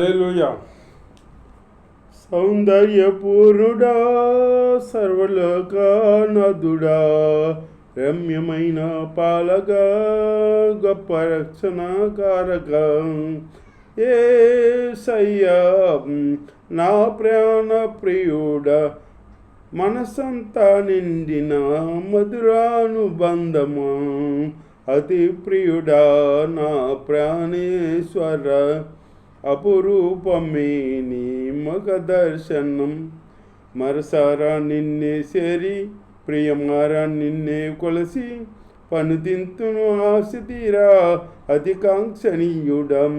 హల్లెలూయా. సౌందర్యపూర్ణుడా, సర్వలోకనాథుడా, రమ్యమైన పాలక, గొప్ప రక్షణకారక, యేసయ్యా నా ప్రాణ ప్రియుడా, మనసంతా నిండిన మధురానుబంధమా, అతి ప్రియుడా నా ప్రాణేశ్వర, అపురూపమే నీ మగ దర్శనం. మరసారా నిన్నే సేరి, ప్రియమారా నిన్నే కొలసి, పనుదింతును ఆశ తీరా అతికాంక్షణీయుడం.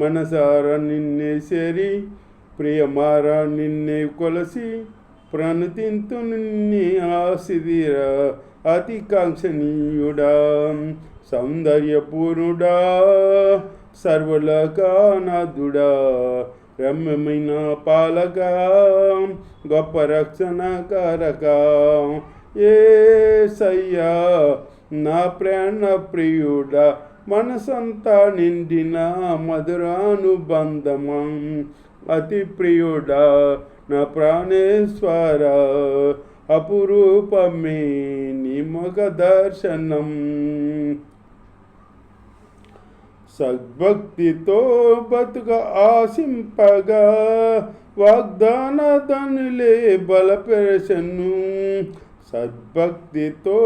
మనసారా నిన్నే సేరి, ప్రియమారా నిన్నే కొలసి, ప్రణుతింతును నీ ఆశ తీరా అతికాంక్షణీయుడా. సౌందర్యపూర్ణుడా, సర్వలోకనాథుడా, రమ్యమైన పాలక, గొప్ప రక్షణకారక, యేసయ్యా నా ప్రాణ ప్రియుడా, మనసంతా నిండిన మధురానుబంధమా, అతి ప్రియుడా నా ప్రాణేశ్వర, అపురూపమే నీ మగ దర్శనం. సద్భక్తితో బతుక ఆశింపగా, వాగ్దాన ధనులే బలపరచను. సద్భక్తితో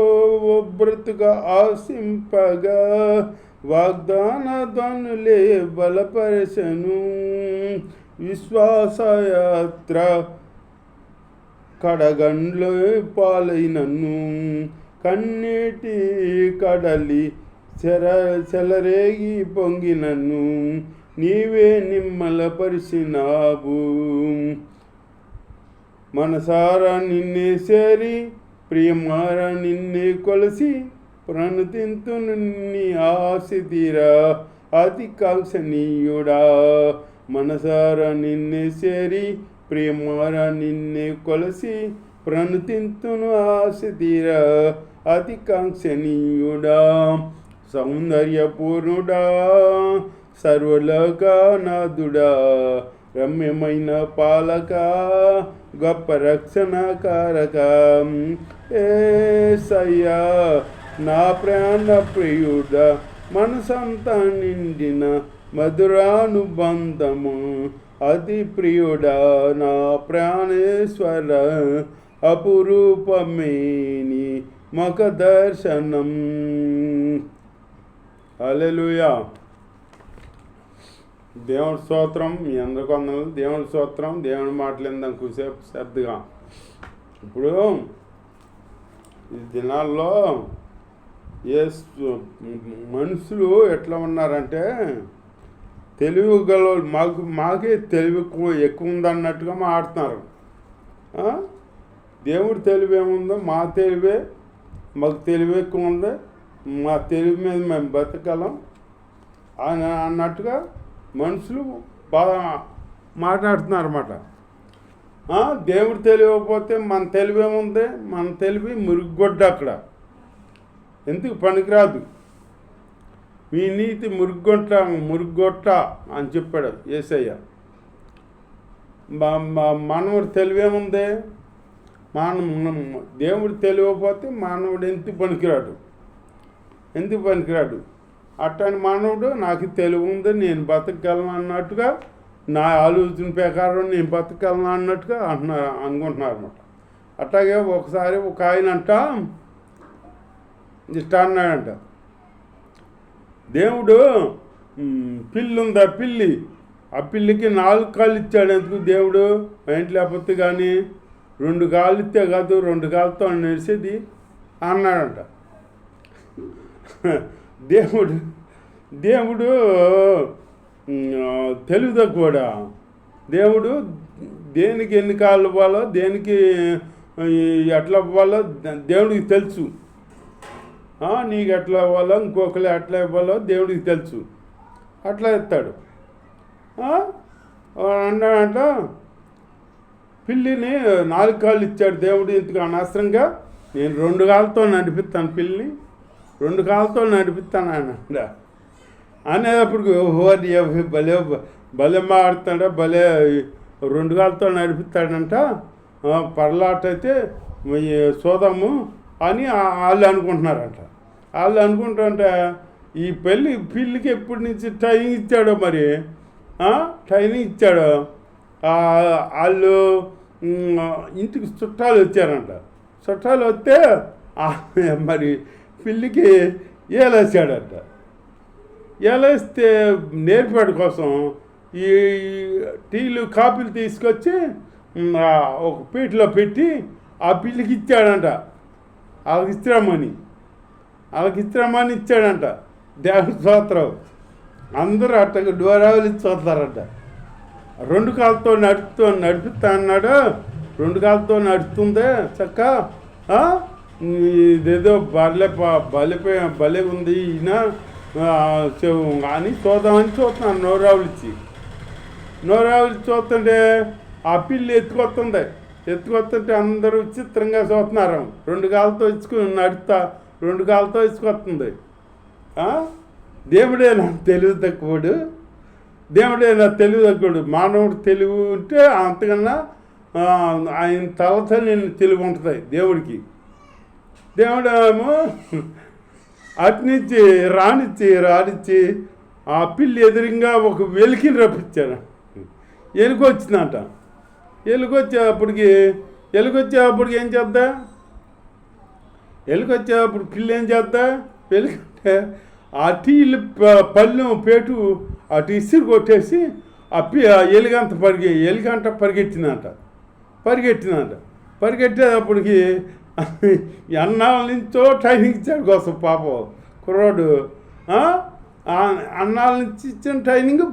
బ్రతుక ఆశింపగా, వాగ్దాన ధనులే బలపరచను. విశ్వాసయాత్ర కడగండ్లో పాలైనను, కన్నీటి కడలి చెలరేగి పొంగినను, నీవే నిమ్మలపరిచినావు. మనసారా నిన్నే సేరి, ప్రియమారా నిన్నే కొలసి, ప్రణుతింతును నీ ఆశ తీరా అతికాంక్షణీయుడా. మనసారా నిన్నే సేరి, ప్రియమారా నిన్నే కొలసి, ప్రణుతింతును ఆశ తీరా అతికాంక్షణీయుడా. సౌందర్యపూర్ణుడా, సర్వలోకనాథుడా, రమ్యమైన పాలక, గొప్ప రక్షణకారక, యేసయ్యా నా ప్రాణ ప్రియుడా, మనసంతా నిండిన మధురానుబంధము, అతి ప్రియుడా నా ప్రాణేశ్వర, అపురూపమే నీ మగ దర్శనం. హల్లెలూయా. దేవుడి స్తోత్రం. మీ అందరికీ వందనాలు. దేవుడి స్తోత్రం. దేవుడి మాటలు ఇందాం కూసేపు శ్రద్ధగా. ఇప్పుడు ఈ దినాల్లో మనుషులు ఎట్లా ఉన్నారంటే, తెలివి గల మాకే తెలివి ఎక్కువ ఉందన్నట్టుగా మాట్లాడుతున్నారు. దేవుడి తెలివి ఏముందో మా తెలివే, మాకు తెలివి ఎక్కువ ఉంది, మా తెలివి మీద మేము బతకగలం అని అన్నట్టుగా మనుషులు బాగా మాట్లాడుతున్నారు అన్నమాట. దేవుడు తెలియకపోతే మన తెలివి ఏముంది? మన తెలివి మురుగుగొడ్డ, అక్కడ ఎందుకు పనికిరాదు. మీ నీతి మురుగుగొట్ట అని చెప్పాడు యేసయ్య. మానవుడి తెలివి ఏముంది? దేవుడు తెలియకపోతే మానవుడు ఎందుకు పనికిరాడు. అట్టని మానవుడు నాకు తెలివి ఉంది, నేను బతకగలను అన్నట్టుగా, నా ఆలోచన ప్రకారం నేను బతకగలను అన్నట్టుగా అనుకుంటున్నారు అన్నమాట. అట్లాగే ఒకసారి ఒక ఆయన ఇట్లా అన్నాడంట, దేవుడు పిల్లి ఉందా, పిల్లి, ఆ పిల్లికి 4 కాళ్ళు ఇచ్చాడు. ఎందుకు దేవుడు? ఏంటి లేకపోతే కానీ 2 కాళ్ళు ఇస్తే కాదు, 2 కాళ్ళతో నడిచేది అన్నాడంట. దేవుడు తెలివి తక్కువడా? దేవుడు దేనికి ఎన్ని కాళ్ళు ఇవ్వాలో, దేనికి ఎట్లా ఇవ్వాలో దేవుడికి తెలుసు. నీకు ఎట్లా ఇవ్వాలో, ఇంకొకరు ఎట్లా ఇవ్వాలో దేవుడికి తెలుసు. అట్లా ఇస్తాడు. అన్నాడంట, పిల్లిని 4 కాళ్ళు ఇచ్చాడు దేవుడు, ఇంతకు అనవసరంగా నేను 2 కాళ్ళతో నడిపిస్తాను, పిల్లిని 2 కాళ్ళతో నడిపిస్తాను ఆయన. అనేటప్పుడు ఓరి భలే భలే మాడుతాడా, భలే 2 కాళ్ళతో నడిపిస్తాడంట, పర్లాట అయితే చూద్దాము అని వాళ్ళు అనుకుంటున్నారంట. వాళ్ళు అనుకుంటారంటే ఈ పిల్లికి ఎప్పటి నుంచి ట్రైనింగ్ ఇచ్చాడో మరి, ట్రైనింగ్ ఇచ్చాడో. వాళ్ళు ఇంటికి చుట్టాలు వచ్చారంట. చుట్టాలు వస్తే మరి పిల్లికి ఏలేసాడంట. ఏలేస్తే నేర్పాడు కోసం ఈ టీలు కాఫీలు తీసుకొచ్చి ఒక పీటలో పెట్టి ఆ పిల్లికి ఇచ్చాడంట. వాళ్ళకి ఇస్తామని ఇచ్చాడంట. దేవుడి స్తోత్రం. అందరూ అట్టగా డోరావులు చూస్తారంట. 2 కాళ్ళతో నడిపిస్తా అన్నాడు. 2 కాళ్ళతో నడుస్తుందే చక్క, ఇదేదో భలే ఉంది ఈయన అని చూద్దామని చూస్తున్నాను. నోరావులు చూస్తుంటే ఆ పిల్లి ఎత్తుకొస్తుంటే అందరూ విచిత్రంగా చూస్తున్నారు. 2 కాళ్ళతో నడుస్తా 2 కాళ్ళతో ఇసుకొస్తుంది. దేవుడే నా తెలివి తక్కువడు, మానవుడు తెలివి ఉంటే అంతకన్నా ఆయన తలతో నేను తెలివి ఉంటుంది దేవుడికి. దేవుడేమో అటునుంచి రానిచ్చి ఆ పిల్లి ఎదురుగా ఒక వెలికిని రప్పించాడు. ఎలుకొచ్చిందంట. ఎలుకొచ్చేటప్పటికి ఏం చేద్దా? ఎలుకొచ్చేటప్పుడు పిల్లి ఏం చేద్దా? వెలికంటే ఆ టీలు పళ్ళెం పేటు అటు ఇసురు కొట్టేసి ఎలుగంట పరిగెట్టేటప్పటికి అన్నాల నుంచో ట్రైనింగ్ ఇచ్చాడు కోసం పాపం కుర్రాడు. అన్నాల నుంచి ఇచ్చిన ట్రైనింగ్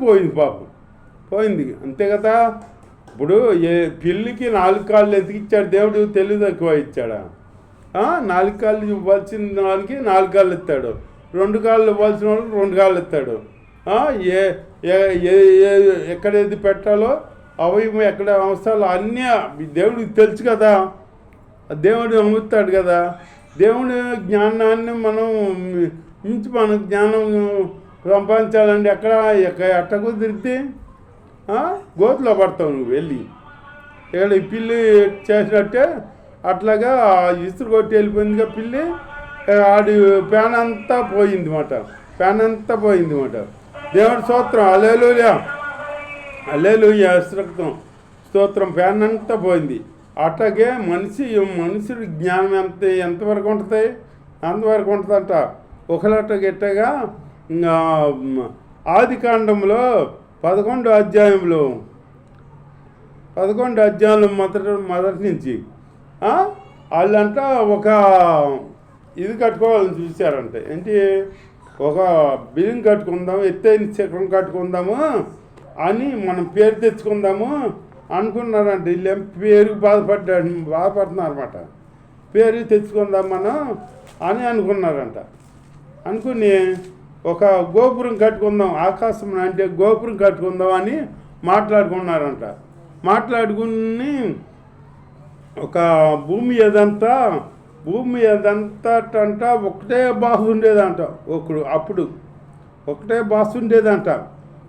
పోయింది అంతే కదా. ఇప్పుడు పిల్లికి 4 కాళ్ళు ఎతికిచ్చాడు దేవుడు, తెలివి తక్కువ ఇచ్చాడా? 4 కాళ్ళు ఇవ్వాల్సిన వానికి 4 కాళ్ళు ఇస్తాడు, 2 కాళ్ళు ఇవ్వాల్సిన వాళ్ళకి 2 కాళ్ళు ఇస్తాడు. ఎక్కడేది పెట్టాలో అవయవం ఎక్కడ అవసరాలు అన్నీ దేవుడికి తెలుసు కదా. దేవుడు అమ్ముతాడు కదా. దేవుడి జ్ఞానాన్ని మనం జ్ఞానం సంపాదించాలండి. ఎట్ట కుదిరితే గోతులో పడతావు నువ్వు వెళ్ళి. ఇక్కడ ఈ పిల్లి చేసినట్టే అట్లాగా ఇసురు కొట్టి వెళ్ళిపోయిందిగా పిల్లి. ఆడి ప్యాన్ అంతా పోయింది మాట. దేవుడి స్తోత్రం, హల్లెలూయా స్తోత్రం. ప్యాన్ అంతా పోయింది. అట్లాగే మనుషుడి జ్ఞానం ఎంతవరకు ఉంటుంది? అంతవరకు ఉంటుందంట. ఒకలట గట్టగా ఆదికాండంలో 11వ అధ్యాయంలో మొదటి నుంచి వాళ్ళంట ఒక ఇది కట్టుకోవాలని చూశారంట. ఏంటి? ఒక బిల్డింగ్ కట్టుకుందాము, ఎత్తైన శిఖరం కట్టుకుందాము అని మనం పేరు తెచ్చుకుందాము అనుకున్నారంట. వీళ్ళేం పేరు బాధపడుతున్నారన్నమాట. పేరు తెచ్చుకుందాం మనం అని అనుకున్నారంట. అనుకుని ఒక గోపురం కట్టుకుందాం, ఆకాశం అంటే గోపురం కట్టుకుందాం అని మాట్లాడుకున్నారంట. మాట్లాడుకుని ఒక భూమి ఏదంతా ఒకటే భాష ఉండేదంట. అప్పుడు ఒకటే భాష ఉండేదంట,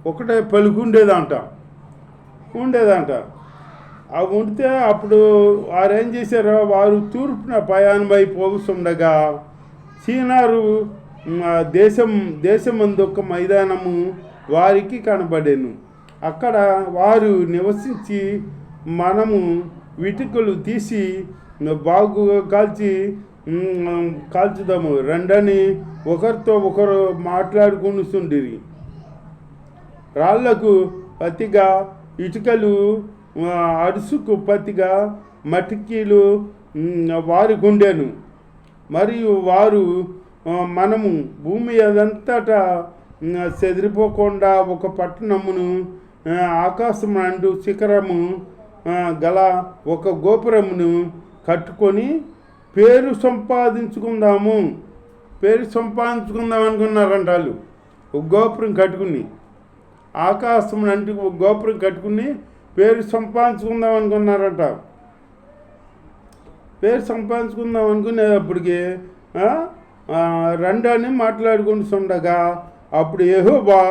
ఒకటే పలుకు ఉండేదంట. అవి ఉంటే అప్పుడు వారు ఏం చేశారో, వారు తూర్పున ప్రయాణమై పోగుతుండగా సీనారు దేశమందు ఒక మైదానము వారికి కనబడేను. అక్కడ వారు నివసించి మనము ఇటుకలు తీసి బాగుగా కాల్చుదాము రండని ఒకరితో ఒకరు మాట్లాడుకునిస్తుండిరి. రాళ్లకు పతిగా ఇటుకలు, అడుసుకు పతిగా మటికీలు వారి గుండెను. మరియు వారు మనము భూమి అదంతటా చెదిరిపోకుండా ఒక పట్టణమును, ఆకాశం అంటూ శిఖరము గల ఒక గోపురమును కట్టుకొని పేరు సంపాదించుకుందాం అనుకున్నారంట వాళ్ళు. ఒక గోపురం కట్టుకుని, ఆకాశం అంటే ఒక గోపురం కట్టుకుని పేరు సంపాదించుకుందాం అనుకున్నారంట. పేరు సంపాదించుకుందాం అనుకునేటప్పటికి రండని మాట్లాడుకుంటుండగా అప్పుడు యెహోవా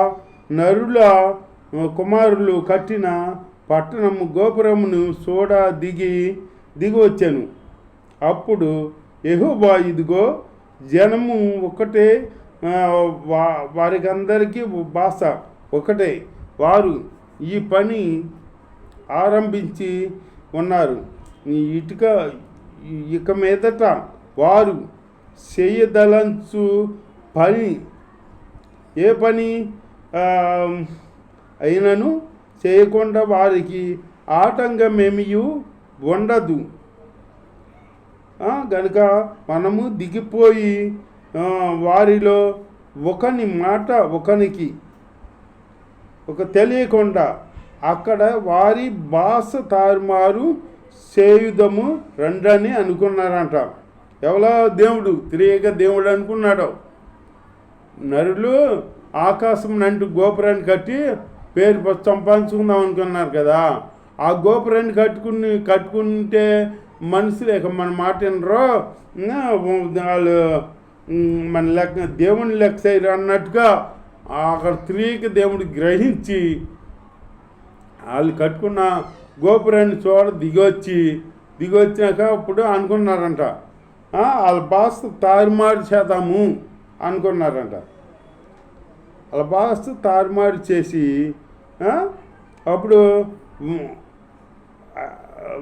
నరుల కుమారులు కట్టిన పట్టణము గోపురమును దిగి వచ్చాను. అప్పుడు యెహోవా ఇదిగో జనము ఒకటే, వారికందరికీ భాష ఒకటే, వారు ఈ పని ఆరంభించి ఉన్నారు. ఇక మీదట వారు చేయదలంచు పని ఏ పని అయినను చేయకుండా వారికి ఆటంకమేమీ ఉండదు గనుక మనము దిగిపోయి వారిలో ఒకని మాట ఒకనికి తెలియకుండా అక్కడ వారి భాష తారుమారు చేయుదము రండని అనుకున్నారంట. ఎవరో దేవుడు, త్రియేక దేవుడు అనుకున్నాడు. నరులు ఆకాశం నంటి గోపురాన్ని కట్టి పేరు సంపాదించుకుందాం అనుకున్నారు కదా. ఆ గోపురాన్ని కట్టుకుంటే మనుషులు ఇక మన మాట వినరో, వాళ్ళు మన లెక్క దేవుని లెక్క చేయరు అన్నట్టుగా అక్కడ త్రియేక దేవుడు గ్రహించి వాళ్ళు కట్టుకున్న గోపురాన్ని దిగొచ్చినాక అప్పుడు అనుకున్నారంట వాళ్ళ భాష తారుమారు చేద్దాము అనుకున్నారంట. వాళ్ళ భాష తారుమారు చేసి అప్పుడు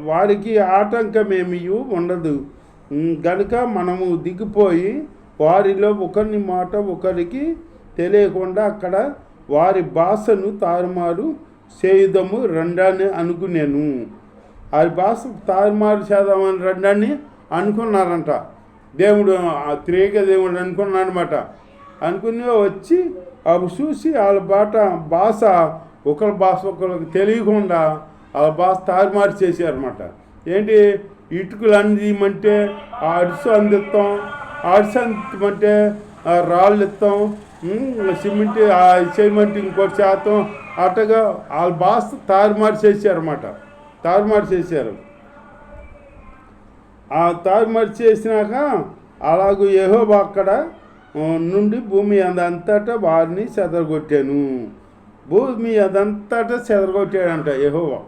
వారికి ఆటంకమేమీ ఉండదు గనుక మనము దిగిపోయి వారిలో ఒకరిని మాట ఒకరికి తెలియకుండా అక్కడ వారి భాషను తారుమారు చేయుదము రండని అనుకున్నాను. వారి భాష తారుమారు చేద్దామని రండని అనుకున్నారంట. దేవుడు త్రియేక దేవుడు అనుకున్నాడనమాట. అనుకుని వచ్చి అవి చూసి వాళ్ళ భాష ఒకరి భాష ఒకరికి తెలియకుండా వాళ్ళ భాష తారుమారు చేశారన్నమాట. ఏంటి, ఇటుకలు అందిమంటే అడుసు అందిస్తాం, అడుసు అందిమంటే రాళ్ళు ఇస్తాం, సిమెంట్ చేయమంటే ఇంకోటి శాతం అట్టగా వాళ్ళ భాష తారుమారు చేశారన్నమాట. తారుమారు చేశారు. ఆ తారుమారు చేసినాక అలాగూ యెహోవా అక్కడ నుండి భూమి అదంతటా వారిని చెదరగొట్టాను. భూమి అదంతటా చెదరగొట్టాడంట యెహోవా.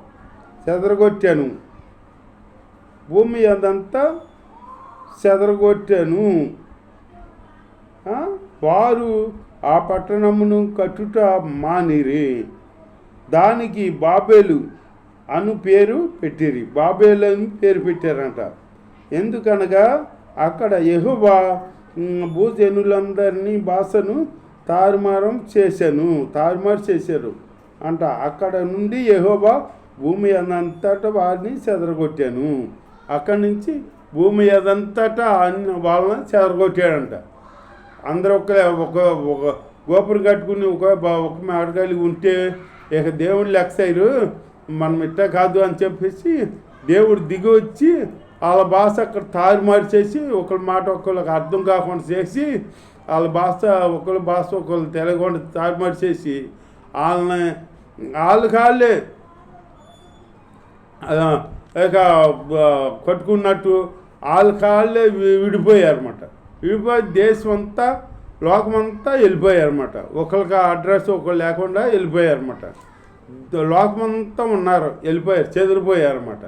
చెదరగొట్టాను, భూమి అదంతా చెదరగొట్టాను. వారు ఆ పట్టణమును కట్టుట మానిరి, దానికి బాబేలు అను పేరు పెట్టిరి. బాబేలు అని పేరు పెట్టారంట. ఎందుకనగా అక్కడ యెహోవా భూజనులందరినీ భాషను తారుమారు చేశారు అంట. అక్కడ నుండి యెహోవా భూమి అదంతటా వారిని చెదరగొట్టాను. అక్కడి నుంచి భూమి అదంతటా వాళ్ళని చెదరగొట్టాడంట. అందరూ ఒక గోపురం కట్టుకుని ఒక మేడగాలి ఉంటే ఇక దేవుడు లెక్కసారు, మనం ఇట్టా కాదు అని చెప్పేసి దేవుడు దిగి వచ్చి వాళ్ళ భాష అక్కడ తారుమారు చేసి ఒకరి మాట ఒకళ్ళకి అర్థం కాకుండా చేసి వాళ్ళ భాష ఒకళ్ళు తెలియకుండా తారుమారు చేసి వాళ్ళే ఇక కట్టుకున్నట్టు వాళ్ళే విడిపోయారన్నమాట. విడిపోయి దేశం అంతా లోకమంతా వెళ్ళిపోయారన్నమాట. ఒకరికి అడ్రస్ ఒకళ్ళు లేకుండా వెళ్ళిపోయారన్నమాట. లోకమంతా ఉన్నారు, వెళ్ళిపోయారు, చెదిరిపోయారన్నమాట.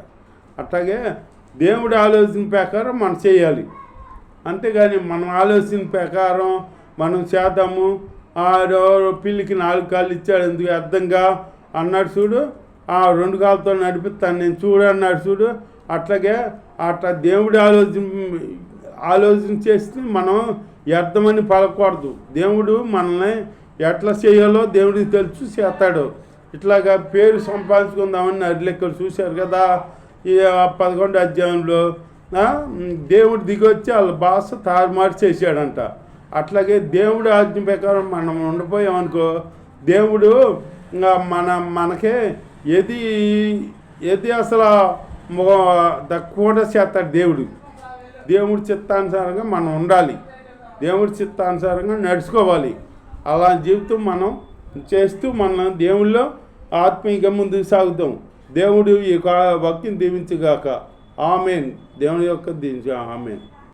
అట్లాగే దేవుడి ఆలోచన ప్రకారం మనం చేయాలి. అంతేగాని మనం ఆలోచన ప్రకారం మనం చేద్దాము, పిల్లికి 4 కాళ్ళు ఇచ్చాడు ఎందుకు అర్థంగా అన్నాడు చూడు, 2 కాళ్ళతో నడిపిస్తాను నేను చూడు అన్నాడు చూడు. అట్లాగే అట్లా దేవుడి ఆలోచన చేస్తే మనం వ్యర్థమని పలకూడదు. దేవుడు మనల్ని ఎట్లా చేయాలో దేవుడికి తెలుసు, చేస్తాడు. ఇట్లాగా పేరు సంపాదించుకుందామని నరిలెక్కలు చూశారు కదా ఈ 11వ అధ్యాయంలో. దేవుడు దిగొచ్చి వాళ్ళ భాష తారుమారు చేశాడంట. అట్లాగే దేవుడు ఆజ్ఞ ప్రకారం మనం ఉండిపోయామనుకో, దేవుడు మనకే ఏది అసలు దక్కువ చేస్తాడు. దేవుడి చిత్తానుసారంగా మనం ఉండాలి, దేవుడి చిత్తానుసారంగా నడుచుకోవాలి. అలా జీవితం మనం చేస్తూ మనం దేవుళ్ళో ఆత్మీయంగా ముందుకు సాగుతాం. దేవుడు ఈ వాక్యం దీవించుగాక. ఆమేన్. దేవుని యొక్క దీవించు. ఆమేన్.